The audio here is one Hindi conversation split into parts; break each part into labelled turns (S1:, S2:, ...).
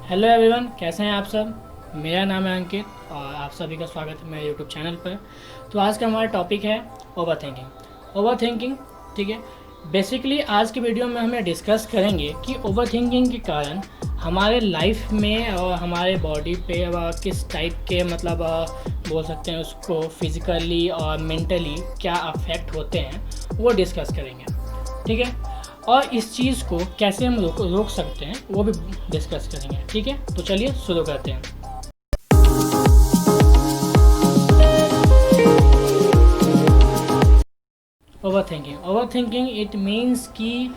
S1: हेलो एवरीवन, कैसे हैं आप सब। मेरा नाम है अंकित और आप सभी का स्वागत है मेरे यूट्यूब चैनल पर। तो आज का हमारा टॉपिक है ओवर थिंकिंग। ठीक है, बेसिकली आज की वीडियो में हम डिस्कस करेंगे कि ओवर थिंकिंग के कारण हमारे लाइफ में और हमारे बॉडी पे किस टाइप के बोल सकते हैं उसको फिज़िकली और मेंटली क्या अफेक्ट होते हैं, वो डिस्कस करेंगे। ठीक है, और इस चीज़ को कैसे हम रोक सकते हैं वो भी डिस्कस करेंगे। ठीक है, तो चलिए शुरू करते हैं। ओवर थिंकिंग इट मीन्स कि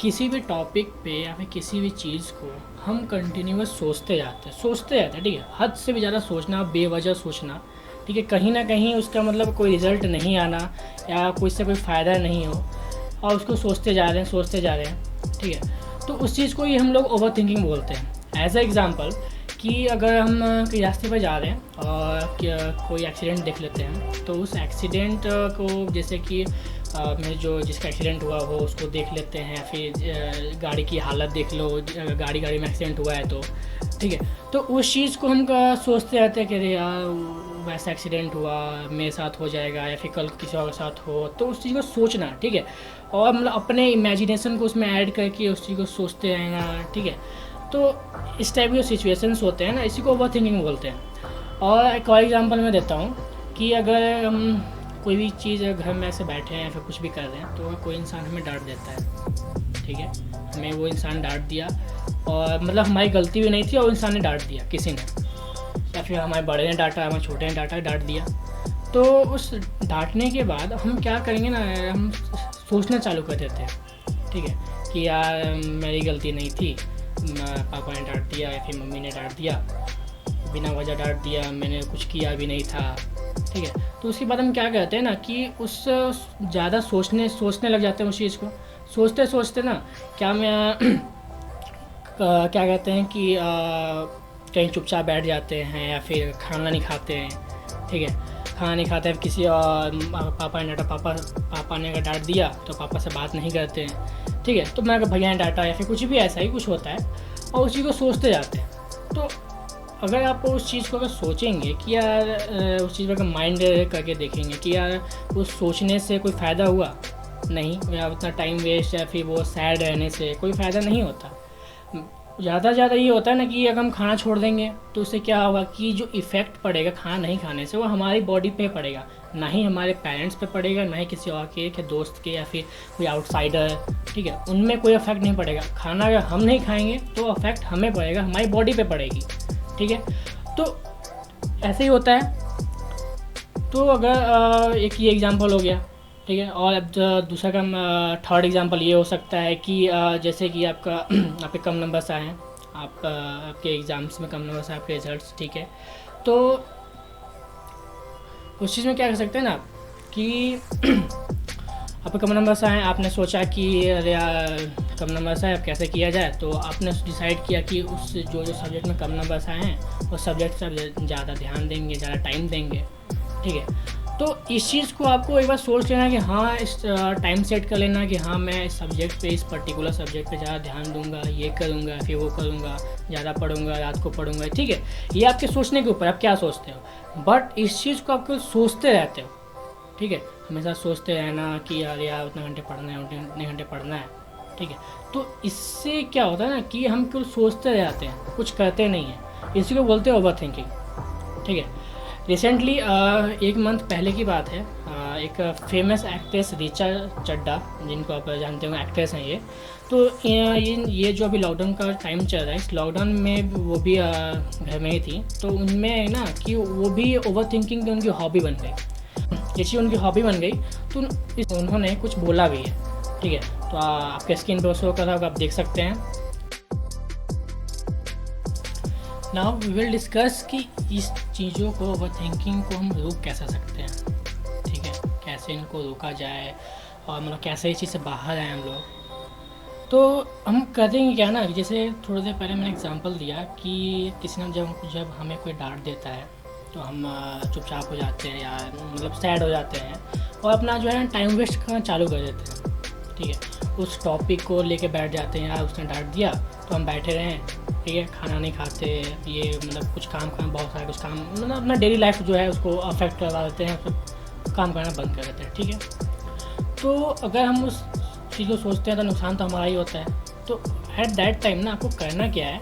S1: किसी भी टॉपिक पे या फिर किसी भी चीज़ को हम कंटिन्यूस सोचते जाते हैं। ठीक है, हद से भी ज़्यादा सोचना, बेवजह सोचना। ठीक है, कहीं ना कहीं उसका कोई रिज़ल्ट नहीं आना या कोई से कोई फ़ायदा नहीं हो और उसको सोचते जा रहे हैं। ठीक है, तो उस चीज़ को ही हम लोग ओवर थिंकिंग बोलते हैं। एज ए एग्ज़ाम्पल कि अगर हम कहीं रास्ते पर जा रहे हैं और कोई एक्सीडेंट देख लेते हैं, तो उस एक्सीडेंट को जैसे कि में जो जिसका एक्सीडेंट हुआ हो उसको देख लेते हैं, फिर गाड़ी की हालत देख लो, गाड़ी में एक्सीडेंट हुआ है तो ठीक है, तो उस चीज़ को हम सोचते रहते हैं कि अरे यार वैसा एक्सीडेंट हुआ, मेरे साथ हो जाएगा या फिर कल किसी और के साथ हो, तो उस चीज़ को सोचना। ठीक है, और अपने इमेजिनेशन को उसमें ऐड करके उस चीज़ को सोचते रहना। ठीक है, तो इस टाइप के सिचुएशंस होते हैं ना, इसी को ओवर थिंकिंग बोलते हैं। और एक और एग्जांपल मैं देता हूँ कि अगर हम कोई भी चीज़ घर में ऐसे बैठे हैं या फिर कुछ भी कर रहे हैं, तो कोई इंसान हमें डांट देता है। ठीक है, हमें वो इंसान डांट दिया और हमारी गलती भी नहीं थी और इंसान ने डांट दिया किसी ने, या फिर हमारे बड़े ने डांटा, हमारे छोटे ने डांट दिया। तो उस डांटने के बाद हम क्या करेंगे ना, हम सोचना चालू कर देते हैं। ठीक है, कि यार मेरी गलती नहीं थी, पापा ने डांट दिया या फिर मम्मी ने डांट दिया, बिना वजह डांट दिया, मैंने कुछ किया भी नहीं था। ठीक है, तो उसके बाद हम क्या करते हैं ना कि उस ज़्यादा सोचने लग जाते हैं। उस चीज़ को सोचते ना क्या मैं क्या कहते हैं कि कहीं चुपचाप बैठ जाते हैं या फिर खाना नहीं खाते हैं। ठीक है, खाना नहीं खाते हैं, किसी पापा ने अगर डांट दिया तो पापा से बात नहीं करते हैं। ठीक है, तो मैं अगर भैया ने डांटा या फिर कुछ भी ऐसा ही कुछ होता है और उस चीज़ को सोचते जाते हैं। तो अगर आप उस चीज़ को अगर सोचेंगे कि यार उस चीज़ पर माइंड करके देखेंगे कि यार उस सोचने से कोई फ़ायदा हुआ नहीं, या उतना टाइम वेस्ट या फिर वो सैड रहने से कोई फ़ायदा नहीं होता। ज़्यादा से ज़्यादा ये होता है ना कि अगर हम खाना छोड़ देंगे तो उससे क्या होगा कि जो इफ़ेक्ट पड़ेगा खाना नहीं खाने से, वो हमारी बॉडी पे पड़ेगा, ना ही हमारे पेरेंट्स पे पड़ेगा, ना ही किसी और के दोस्त के या फिर कोई आउटसाइडर। ठीक है, उनमें कोई इफेक्ट नहीं पड़ेगा। खाना अगर हम नहीं खाएंगे तो इफेक्ट हमें पड़ेगा, हमारी बॉडी पे पड़ेगी। ठीक है, तो ऐसे ही होता है। तो अगर एक ये एग्जांपल हो गया। ठीक है, और अब दूसरा का थर्ड एग्जांपल ये हो सकता है कि जैसे कि आपके कम नंबर्स आए हैं, आपके एग्ज़ाम्स में कम नंबर्स आए, आपके रिजल्ट्स। ठीक है, तो उस चीज़ में क्या कर सकते हैं ना कि आपके कम नंबर्स आए, आपने सोचा कि अरे यार कम नंबर्स आए, अब कैसे किया जाए। तो आपने डिसाइड किया कि उस जो सब्जेक्ट में कम नंबर्स आए हैं उस सब्जेक्ट से ज़्यादा ध्यान देंगे, ज़्यादा टाइम देंगे। ठीक है, तो इस चीज़ को आपको एक बार सोच लेना कि हाँ, इस टाइम सेट कर लेना कि हाँ मैं इस सब्जेक्ट पे, इस पर्टिकुलर सब्जेक्ट पे ज़्यादा ध्यान दूंगा, ये करूँगा फिर वो करूँगा, ज़्यादा पढ़ूंगा, रात को पढ़ूंगा। ठीक है, ये आपके सोचने के ऊपर, आप क्या सोचते हो, बट इस चीज़ को आपको सोचते रहते हो। ठीक है, हमेशा सोचते रहना कि यार उतने घंटे पढ़ना है, उतने घंटे पढ़ना है। ठीक है, तो इससे क्या होता है ना कि हम केवल सोचते रहते हैं, कुछ करते नहीं हैं। इसी को बोलते हैं ओवर थिंकिंग। ठीक है, रिसेंटली एक मंथ पहले की बात है, एक फेमस एक्ट्रेस रीचा चड्ढा, जिनको आप जानते होंगे, एक्ट्रेस हैं ये। तो ये जो अभी लॉकडाउन का टाइम चल रहा है, इस लॉकडाउन में वो भी घर में ही थी। तो उनमें ना कि वो भी ओवर थिंकिंग की उनकी हॉबी बन गई। ये चीज़ उनकी हॉबी बन गई तो उन्होंने कुछ बोला भी है। ठीक है, तो आपके स्क्रीन पर शो कर रहा होगा, आप देख सकते हैं। नाउ वी विल डिस्कस कि इस चीज़ों को, ओवर थिंकिंग को हम रोक कैसे सकते हैं। ठीक है, कैसे इनको रोका जाए और कैसे इस चीज़ से बाहर आए हम लोग। तो हम करेंगे क्या ना, जैसे थोड़ी देर पहले मैंने एग्जांपल दिया कि किसी ने जब हमें कोई डांट देता है तो हम चुपचाप हो जाते हैं या सैड हो जाते हैं और अपना जो है टाइम वेस्ट करना चालू कर देते हैं। ठीक है, उस टॉपिक को लेके बैठ जाते हैं, यार उसने डांट दिया तो हम बैठे रहें, ठीक है, खाना नहीं खाते, ये मतलब कुछ काम बहुत सारे कुछ काम मतलब अपना डेली लाइफ जो है उसको अफेक्ट करवा देते हैं, तो काम करना बंद कर देते हैं, ठीक है। तो अगर हम उस चीज़ को सोचते हैं तो नुकसान तो हमारा ही होता है। तो एट दैट टाइम ना आपको करना क्या है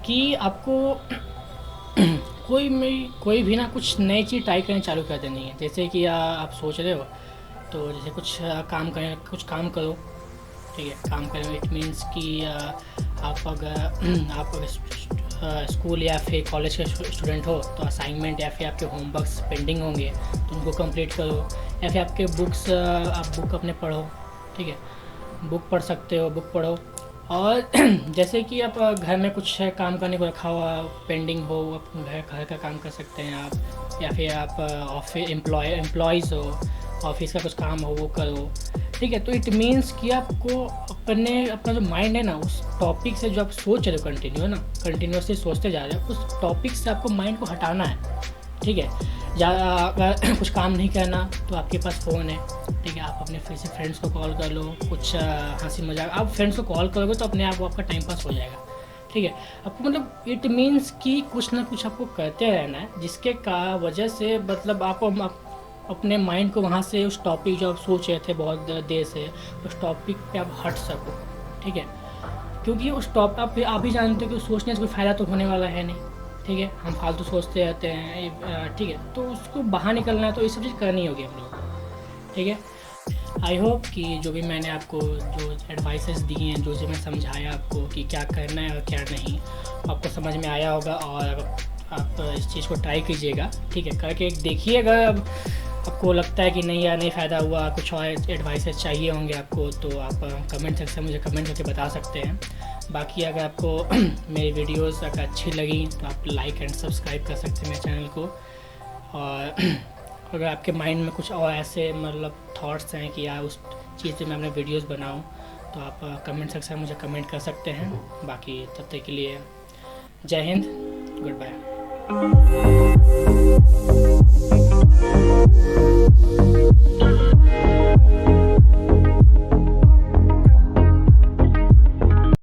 S1: कि आपको कोई भी ना कुछ नई चीज़ ट्राई करनी चालू कर देनी है। जैसे कि आप सोच रहे हो तो जैसे कुछ कुछ काम करो, ठीक है, काम करो। इट मीन्स कि आप अगर स्कूल या फिर कॉलेज के स्टूडेंट हो तो असाइनमेंट या फिर आपके होमवर्क्स पेंडिंग होंगे तो उनको कंप्लीट करो, या फिर आपके बुक्स आप बुक अपने पढ़ो, ठीक है, बुक पढ़ सकते हो, बुक पढ़ो। और जैसे कि आप घर में कुछ है काम करने को रखा हुआ पेंडिंग हो, आप घर का काम कर सकते हैं आप, या फिर आप ऑफिस एम्प्लॉयज़ हो, ऑफिस का कुछ काम हो वो करो, ठीक है। तो इट मीन्स कि आपको अपना जो माइंड है ना उस टॉपिक से जो आप सोच रहे हो कंटिन्यूसली सोचते जा रहे हो, उस टॉपिक से आपको माइंड को हटाना है, ठीक है। अगर कुछ काम नहीं करना तो आपके पास फ़ोन है, ठीक है, आप अपने फिर से फ्रेंड्स को कॉल कर लो, कुछ हंसी मजाक, आप फ्रेंड्स को कॉल करोगे तो अपने आप आपका टाइम पास हो जाएगा, ठीक है। आपको मतलब इट मीन्स कि कुछ ना कुछ आपको करते रहना है, जिसके वजह से मतलब आप अपने माइंड को वहाँ से उस टॉपिक जो आप सोच रहे थे बहुत देर से उस टॉपिक पे आप हट सको, ठीक है। क्योंकि उस टॉपिक आप भी जानते हो कि सोचने से कोई फ़ायदा तो होने वाला है नहीं, ठीक है, हम फालतू सोचते रहते हैं, ठीक है। तो उसको बाहर निकलना है तो ये सब चीज़ करनी होगी हम लोग को, ठीक है। आई होप कि जो भी मैंने आपको जो एडवाइसेस दिए हैं, जो मैंने समझाया आपको कि क्या करना है और क्या नहीं, आपको समझ में आया होगा और आप इस चीज़ को ट्राई कीजिएगा, ठीक है, करके देखिएगा। अब आपको लगता है कि नहीं यार नहीं फ़ायदा हुआ, कुछ और एडवाइसेस चाहिए होंगे आपको, तो आप कमेंट सेक्शन में मुझे कमेंट करके बता सकते हैं। बाकी अगर आपको मेरी वीडियोस अगर अच्छी लगी तो आप लाइक एंड सब्सक्राइब कर सकते हैं मेरे चैनल को। और अगर आपके माइंड में कुछ और ऐसे मतलब थॉट्स हैं कि यार उस चीज़ पे मैं अपने वीडियोस बनाऊं, तो आप कमेंट सेक्शन में मुझे कमेंट कर सकते हैं। बाकी तब तक के लिए जय हिंद, गुड बाय।